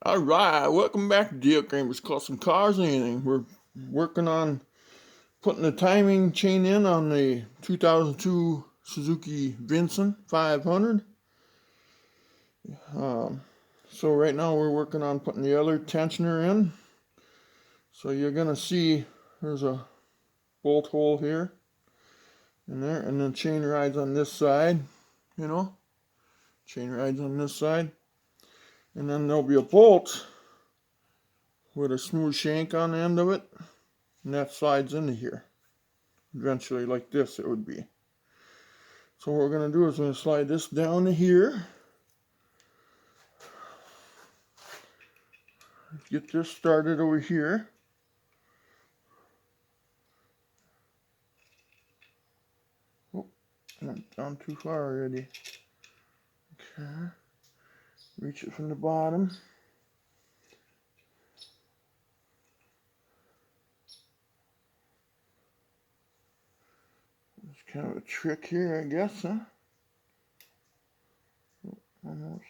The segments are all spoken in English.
Alright, welcome back to Dale Kramer's Custom Cars and Anything. We're working on putting the timing chain in on the 2002 Suzuki Vinson 500. So right now we're working on putting the other tensioner in. So you're going to see there's a bolt hole here and there, and then chain rides on this side, chain rides on this side. And then there'll be a bolt with a smooth shank on the end of it, and that slides into here. Eventually, like this, it would be. So what we're going to do is we're going to slide this down to here. Get this started over here. Oh, went down too far already. Okay. Reach it from the bottom. It's kind of a trick here, I guess, huh? Oh, almost.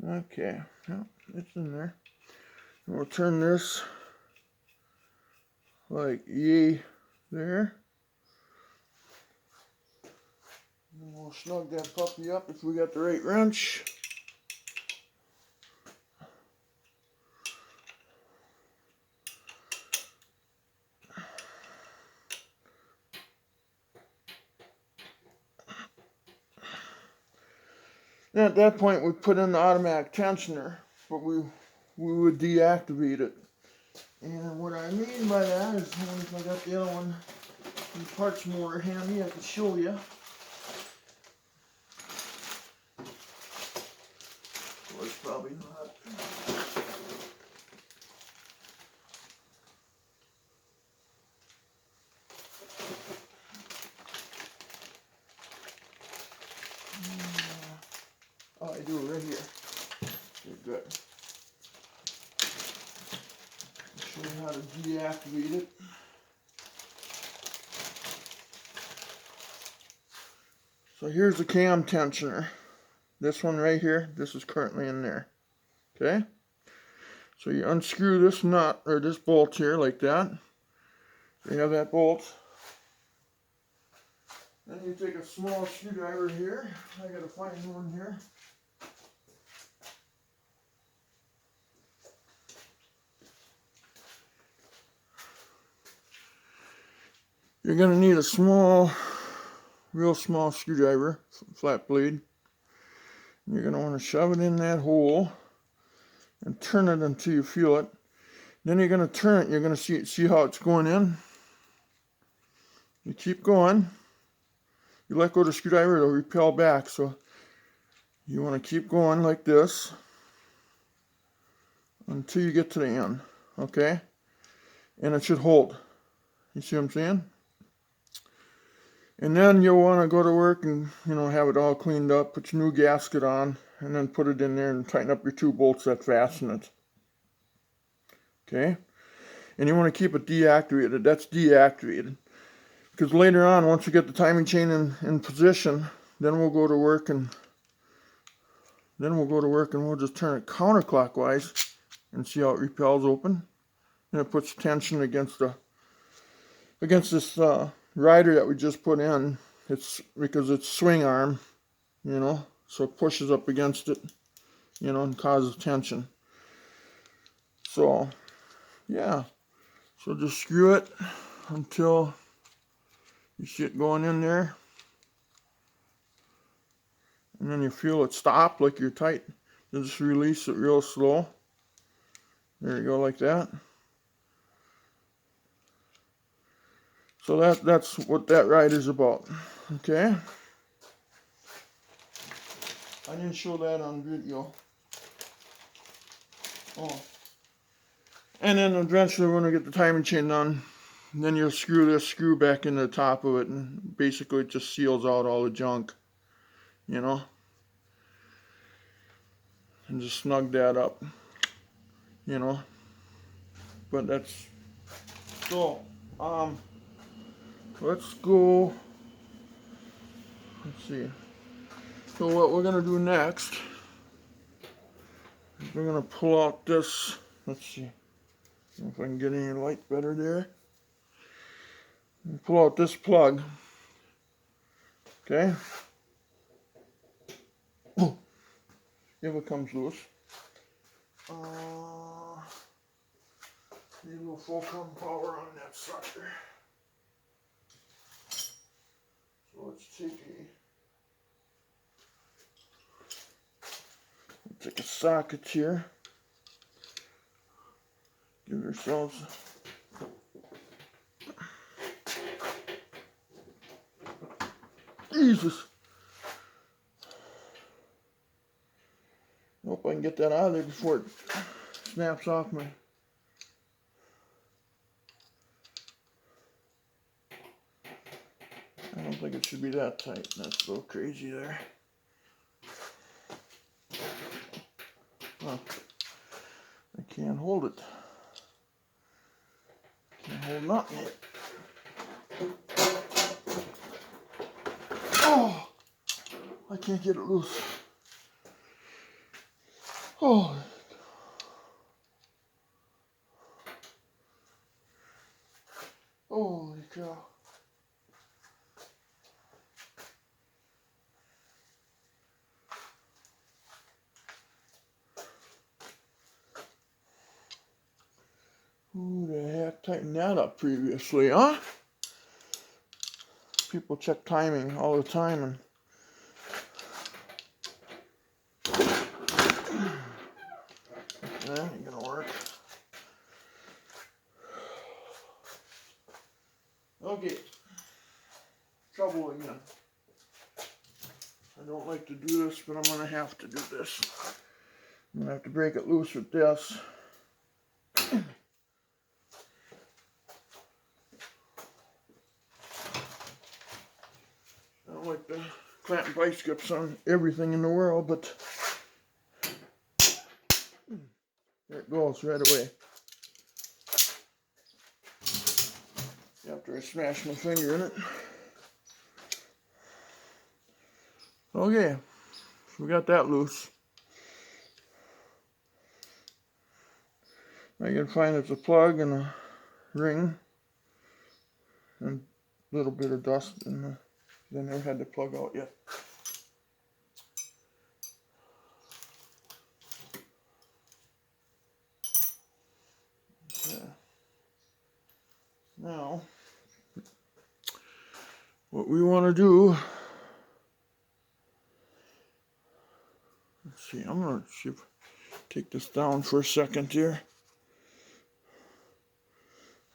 Okay, well, it's in there. And we'll turn this like yay there. And we'll snug that puppy up if we got the right wrench. And at that point, we put in the automatic tensioner, but we would deactivate it. And what I mean by that is, if I got the other one, the parts motor handy, I can show you. Well, it's probably not. Oh, I do it right here. Okay, good. Show you how to deactivate it. So here's the cam tensioner. This one right here, this is currently in there. Okay? So you unscrew this nut, or this bolt here, like that. You have that bolt. Then you take a small screwdriver here. I gotta find one here. You're going to need a small, real small screwdriver, flat blade. You're going to want to shove it in that hole and turn it until you feel it. Then you're going to turn it. You're going to see how it's going in. You keep going. You let go of the screwdriver, it'll repel back. So you want to keep going like this until you get to the end. Okay? And it should hold. You see what I'm saying? And then you'll want to go to work and, have it all cleaned up, put your new gasket on, and then put it in there and tighten up your two bolts that fasten it. Okay? And you want to keep it deactivated. That's deactivated. Because later on, once you get the timing chain in position, then we'll go to work and we'll just turn it counterclockwise and see how it repels open. And it puts tension against this rider that we just put in. It's because it's swing arm, so it pushes up against it, and causes tension. So, yeah. So just screw it until you see it going in there. And then you feel it stop like you're tight. Then just release it real slow. There you go, like that. So that's what that rider's about. Okay? I didn't show that on video. Oh. And then eventually when I get the timing chain done, then you'll screw this screw back into the top of it, and basically it just seals out all the junk, and just snug that up, but that's, so, let's go see. So what we're going to do next is we're going to pull out this, let's see if I can get any light better there. And pull out this plug. Okay. Oh, if it comes loose. Need a little fulcrum power on that sucker. So let's take a socket here. Give ourselves Jesus. Hope I can get that out of there before it snaps off me. I don't think it should be that tight. That's a little crazy there. Huh. I can't hold it. Can't hold nothing yet. Oh! I can't get it loose. Oh! Holy cow. Who the heck tightened that up previously, huh? People check timing all the time and that ain't gonna work. Okay. Trouble again. I don't like to do this, but I'm gonna have to do this. I'm gonna have to break it loose with this. I don't like to clamp vice grips on everything in the world, but there it goes right away. After I smash my finger in it. Okay, so we got that loose. I can find it's a plug and a ring and a little bit of dust in the, I never had the plug out yet. Okay. Now, what we want to do, let's see, I'm going to take this down for a second here.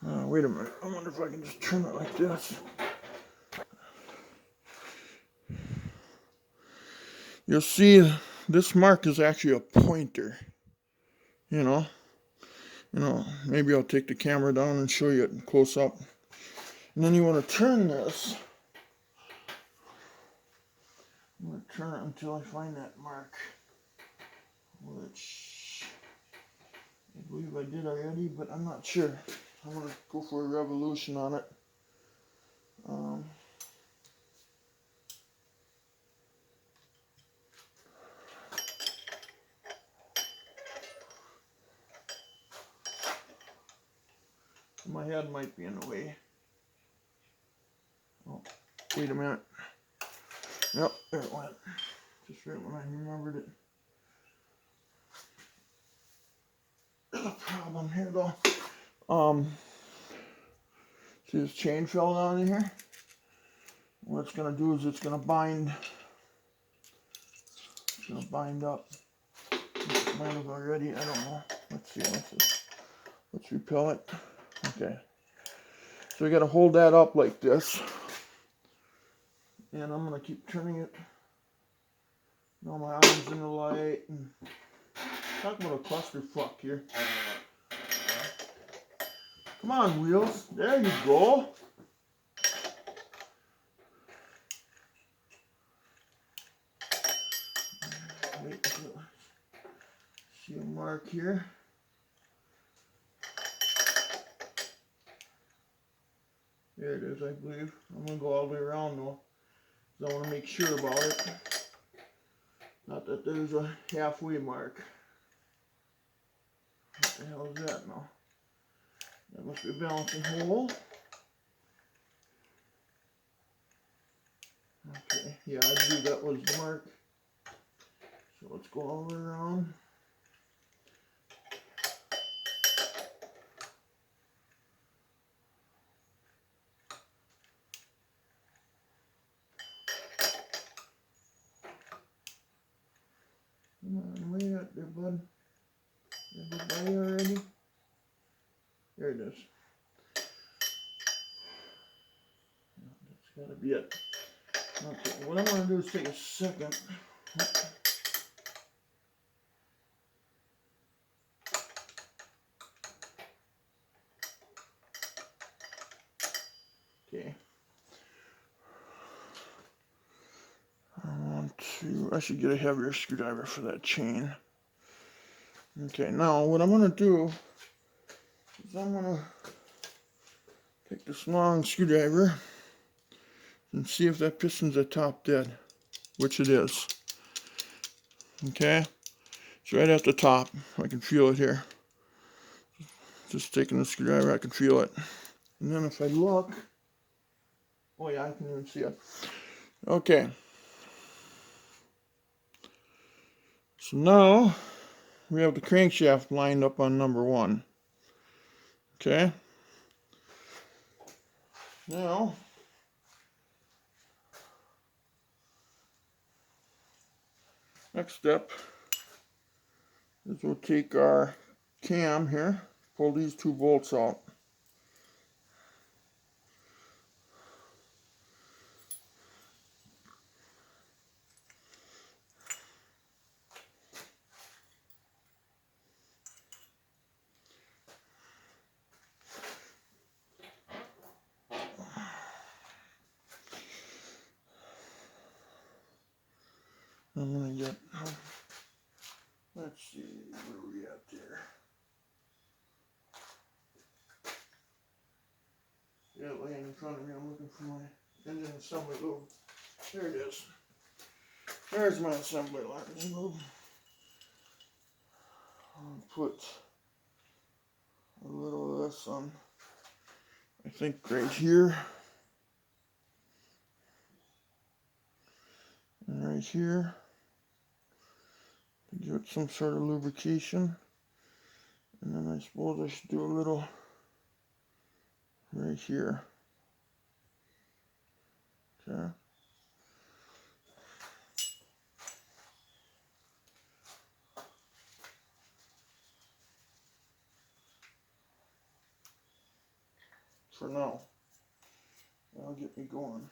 Wait a minute, I wonder if I can just turn it like this. You'll see this mark is actually a pointer, you know, maybe I'll take the camera down and show you it close up. And then you want to turn this. I'm going to turn it until I find that mark, which I believe I did already, but I'm not sure. I'm going to go for a revolution on it. My head might be in the way. Oh, wait a minute. Yep, there it went. Just right when I remembered it. There's a problem here though. See this chain fell down in here? What it's gonna do is it's gonna bind. It's gonna bind up. It might have already, I don't know. Let's see, let's repel it. Okay. So we gotta hold that up like this. And I'm gonna keep turning it. Now my arm's in the light. And talk about a clusterfuck here. Come on, wheels. There you go. Wait, see a mark here. There it is, I believe. I'm gonna go all the way around though. because I want to make sure about it. Not that there's a halfway mark. What the hell is that now? That must be a balancing hole. Okay, yeah, I knew that was the mark. So let's go all the way around. Come on, way out there, bud. Everybody already? There it is. That's gotta be it. Okay, what I'm gonna do is take a second. Okay. I should get a heavier screwdriver for that chain. Okay, now what I'm gonna do is I'm gonna take this long screwdriver and see if that piston's at top dead, which it is. Okay, it's right at the top. I can feel it here. Just taking the screwdriver, I can feel it. And then if I look, oh yeah, I can even see it. Okay. So now we have the crankshaft lined up on number 1. Okay. Now next step is we'll take our cam here, pull these 2 bolts out. I'm gonna get, let's see, where are we at there? Yeah, laying in front of me, I'm looking for my engine assembly lube. There it is. There's my assembly line lube. I'll put a little of this on, I think right here. And right here. To give it some sort of lubrication. And then I suppose I should do a little right here. Okay. For now. That'll get me going.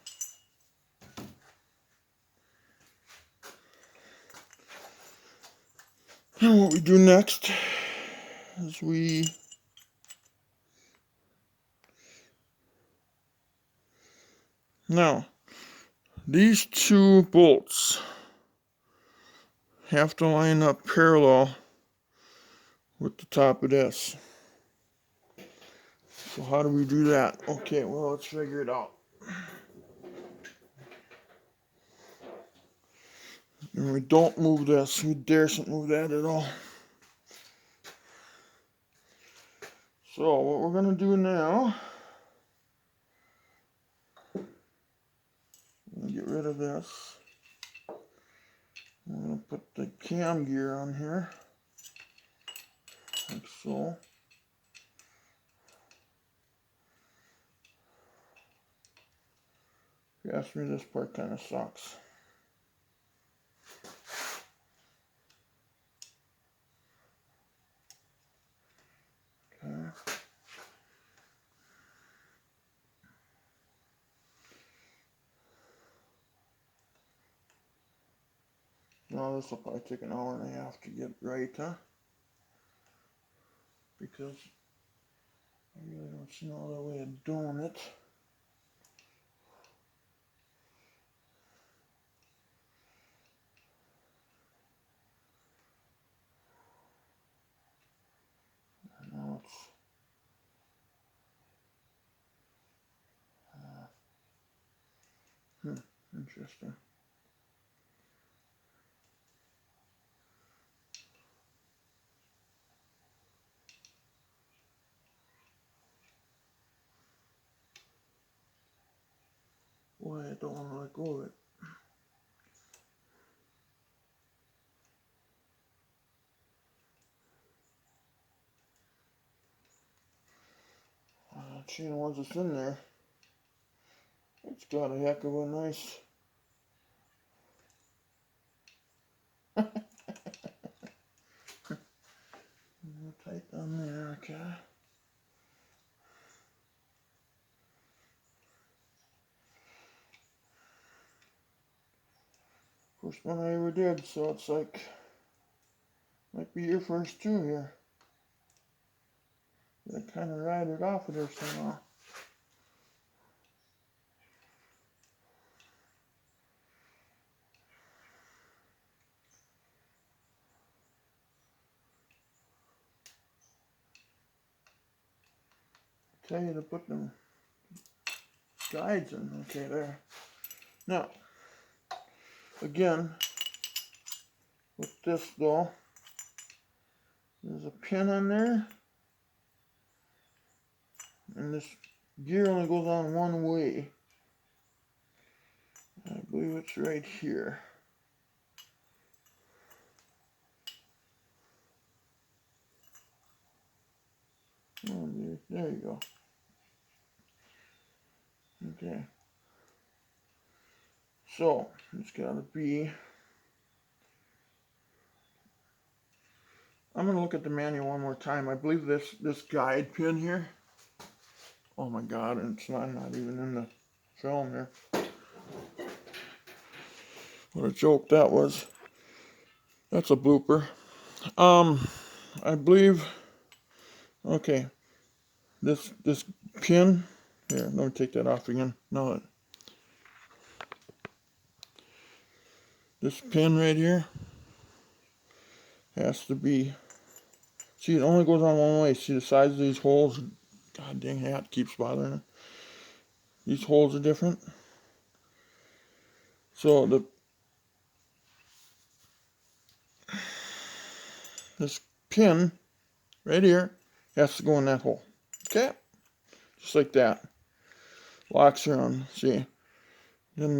And what we do next is now these 2 bolts have to line up parallel with the top of this. So how do we do that? Okay, well, let's figure it out. And we don't move this. We daresn't move that at all. So what we're going to do now, I'm going to get rid of this. I'm going to put the cam gear on here, like so. If you ask me, this part kind of sucks. Okay. Now this will probably take an hour and a half to get right, huh? Because I really don't see no other way of doing it. Now it's Interesting. Boy, I don't want to let go of it. Chain once it's in there, it's got a heck of a nice. Tight down there, okay. First one I ever did, so it's like, might be your first too here. I kind of ride it off of there somehow. Tell you to put them guides in. Okay, there. Now, again, with this though, there's a pin on there, and this gear only goes on one way. I believe it's right here. Oh, there you go. Okay. So, it's gotta be. I'm gonna look at the manual one more time. I believe this guide pin here. Oh my God, and it's not even in the film here. What a joke that was. That's a blooper. I believe. Okay, this pin here. Let me take that off again. No, this pin right here has to be. See, it only goes on one way. See the size of these holes? God dang, hat keeps bothering it. These holes are different. So this pin right here has to go in that hole. Okay? Just like that. Locks are on. See? Then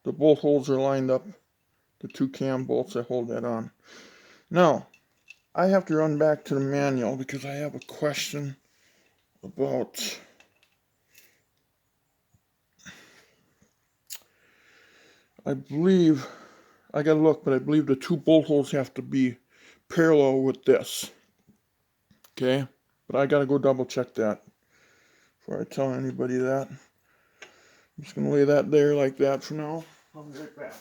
the bolt holes are lined up. The two cam bolts that hold that on. Now, I have to run back to the manual because I have a question about. I believe, I gotta look, but I believe the two bolt holes have to be parallel with this. Okay? But I gotta go double check that before I tell anybody that. I'm just gonna lay that there like that for now. I'll be right back.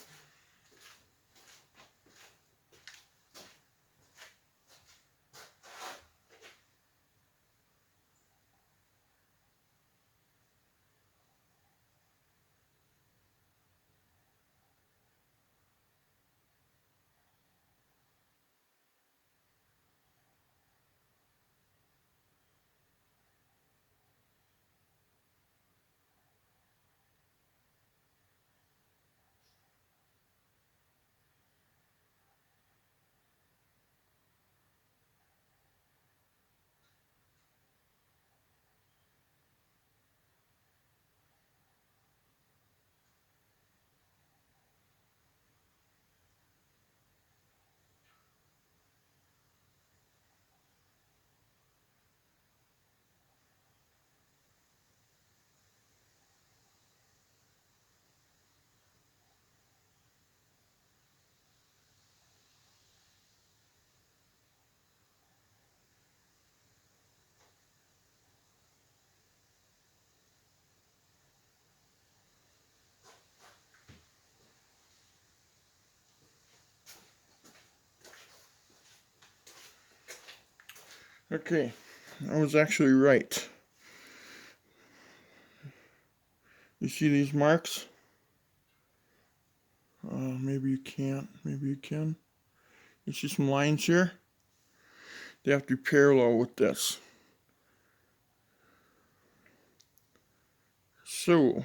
Okay, I was actually right. You see these marks? Maybe you can't, maybe you can. You see some lines here? They have to be parallel with this. So,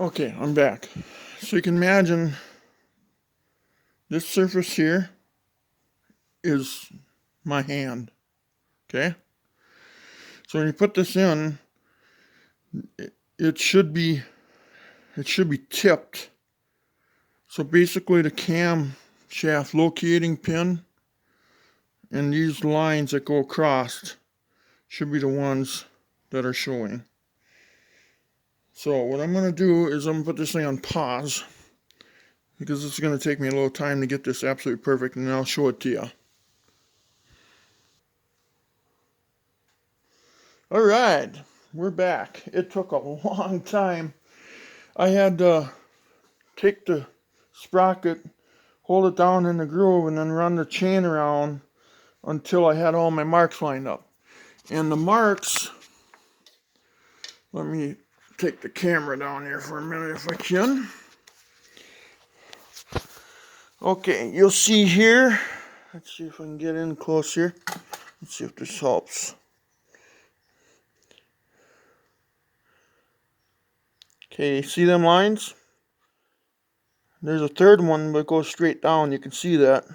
Okay, I'm back. So you can imagine this surface here is my hand. Okay? So when you put this in, it should be tipped. So basically the cam shaft locating pin and these lines that go across should be the ones that are showing. So what I'm going to do is I'm going to put this thing on pause because it's going to take me a little time to get this absolutely perfect, and then I'll show it to you. Alright, we're back. It took a long time. I had to take the sprocket, hold it down in the groove, and then run the chain around until I had all my marks lined up. And the marks, let me take the camera down here for a minute if I can. Okay, you'll see here, let's see if I can get in close here. Let's see if this helps. Okay, see them lines? There's a third one that goes straight down, you can see that.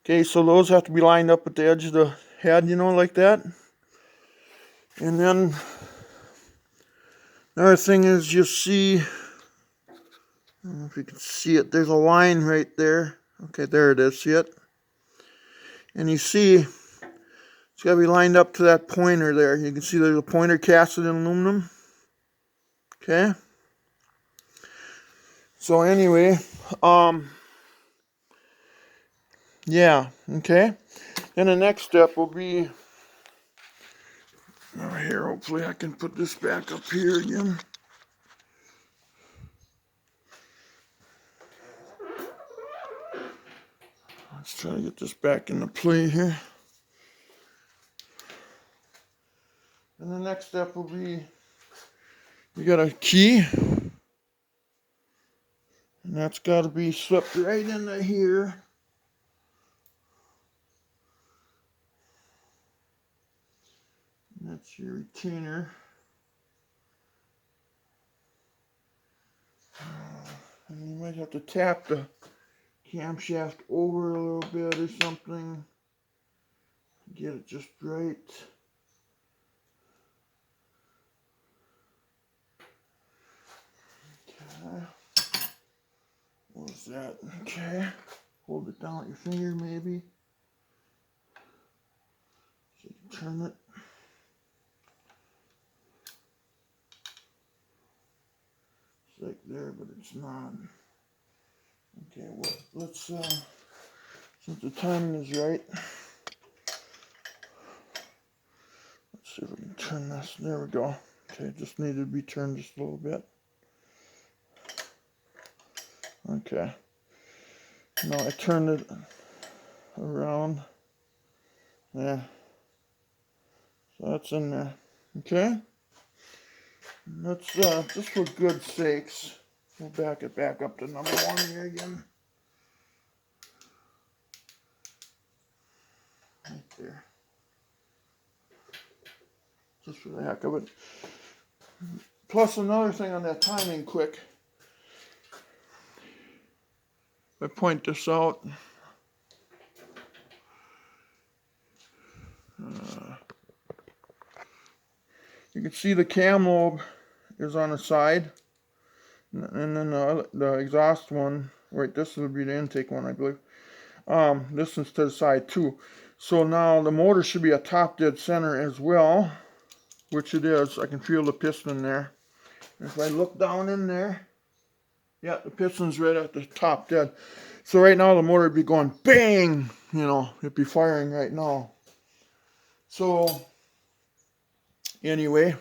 Okay, so those have to be lined up at the edge of the head, you know, like that. And then another thing is you see, I don't know if you can see it, there's a line right there. Okay, there it is, see it? And you see, it's got to be lined up to that pointer there. You can see there's a pointer casted in aluminum. Okay? So anyway, yeah, okay. Then the next step will be, over here, hopefully I can put this back up here again. Let's try to get this back into play here. And the next step will be, you got a key, and that's got to be slipped right into here. And that's your retainer. And you might have to tap the camshaft over a little bit or something. Get it just right. Okay. What was that? Okay. Hold it down with your finger maybe. So you can turn it. It's like there, but it's not. Okay, well, let's, since the timing is right, let's see if we can turn this. There we go. Okay, it just needed to be turned just a little bit. Okay. Now I turned it around. Yeah. So that's in there. Okay. Let's, just for good sakes, we'll back it back up to number 1 here again. Right there. Just for the heck of it. Plus another thing on that timing quick. If I point this out, you can see the cam lobe is on the side, and then the exhaust one, right, this would be the intake one, I believe. This one's to the side too. So now the motor should be a top dead center as well, which it is. I can feel the piston there. If I look down in there, yeah, the piston's right at the top dead. So right now the motor would be going bang, you know, it'd be firing right now. So anyway,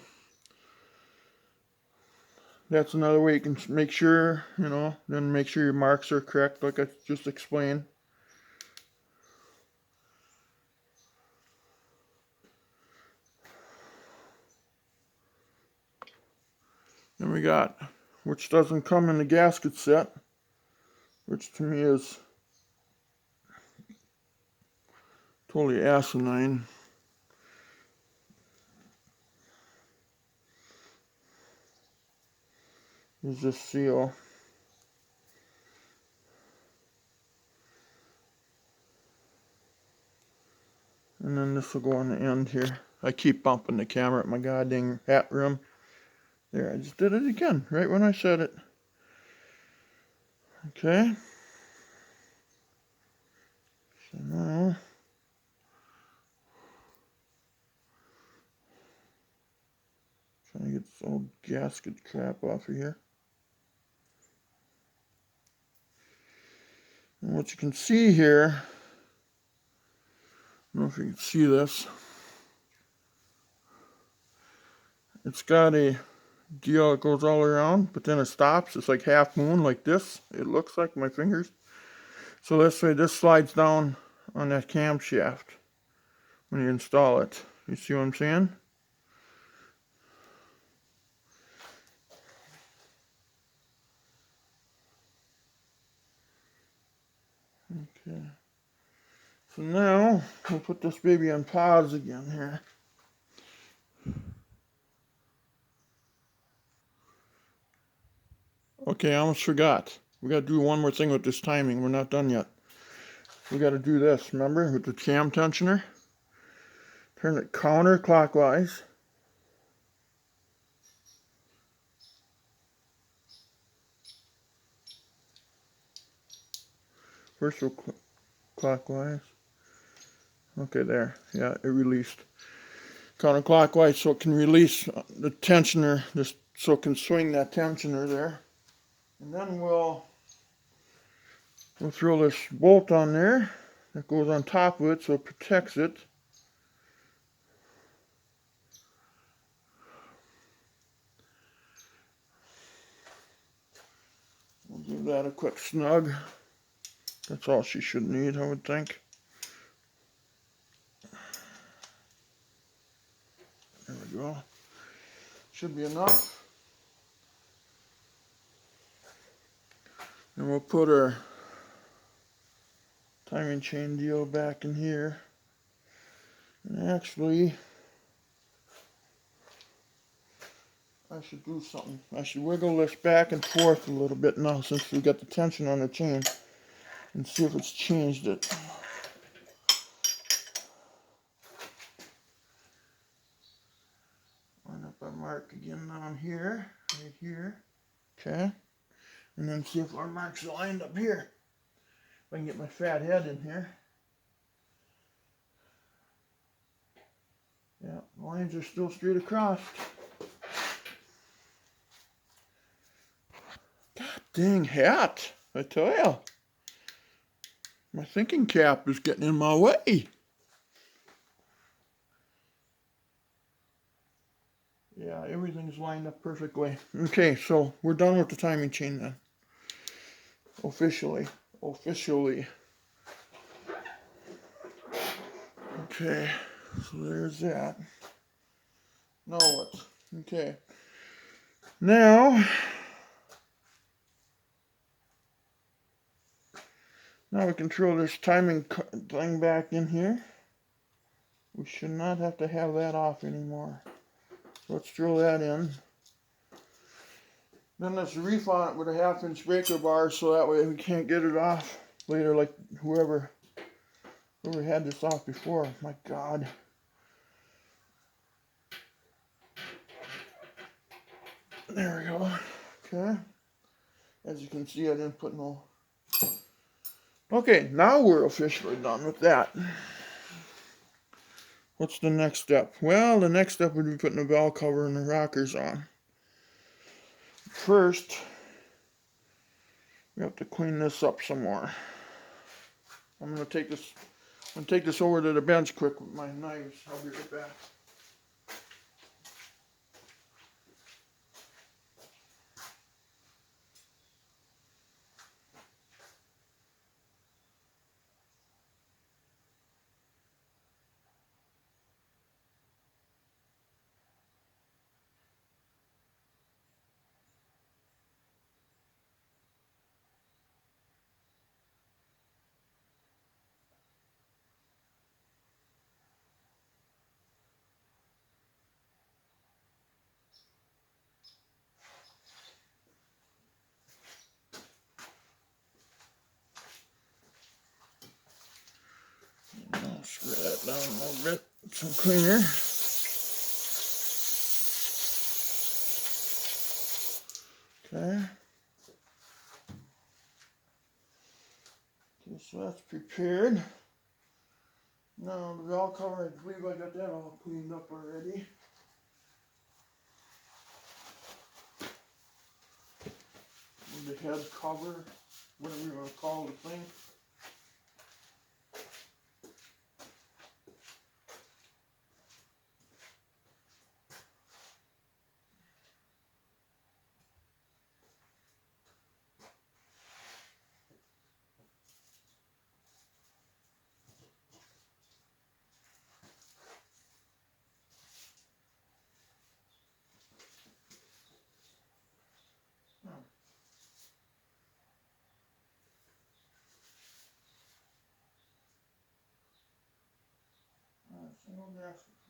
that's another way you can make sure, you know, then make sure your marks are correct like I just explained. Then we got, which doesn't come in the gasket set, which to me is totally asinine. is this seal. And then this will go on the end here. I keep bumping the camera at my goddamn hat rim. There, I just did it again, right when I said it. Okay. So now, trying to get this old gasket crap off of here. And what you can see here, I don't know if you can see this. It's got a deal that goes all around, but then it stops. It's like half moon, like this. It looks like my fingers. So this way, this slides down on that camshaft when you install it. You see what I'm saying? Okay. So now, we'll put this baby on pause again here. Okay, I almost forgot. We got to do one more thing with this timing. We're not done yet. We got to do this, remember, with the cam tensioner. Turn it counterclockwise. First we'll clockwise. Okay, there. Yeah, it released. Counterclockwise so it can release the tensioner, just so it can swing that tensioner there. And then we'll throw this bolt on there that goes on top of it so it protects it. We'll give that a quick snug. That's all she should need, I would think. There we go. Should be enough. And we'll put our timing chain deal back in here. And actually, I should do something. I should wiggle this back and forth a little bit now since we got the tension on the chain and see if it's changed it. Line up our mark again down here, right here. Okay. And then see if our mark's lined up here. If I can get my fat head in here. Yeah, the lines are still straight across. God dang hat, I tell ya. My thinking cap is getting in my way. Yeah, everything's lined up perfectly. Okay, so we're done with the timing chain then. Officially. Okay, so there's that. Now what? Okay. Now we can throw this timing thing back in here. We should not have to have that off anymore. So let's throw that in. Then let's reef on it with a 1/2-inch breaker bar so that way we can't get it off later like whoever had this off before. My God. There we go. Okay. As you can see, I didn't put no... Okay, now we're officially done with that. What's the next step? Well, the next step would be putting the valve cover and the rockers on. First, we have to clean this up some more. I'm gonna take this over to the bench quick with my knives. I'll be right back. that down a little bit. Some cleaner. Okay. Okay, so that's prepared. Now the valve cover, I believe I got that all cleaned up already. And the head cover, whatever you want to call the thing. Single gasket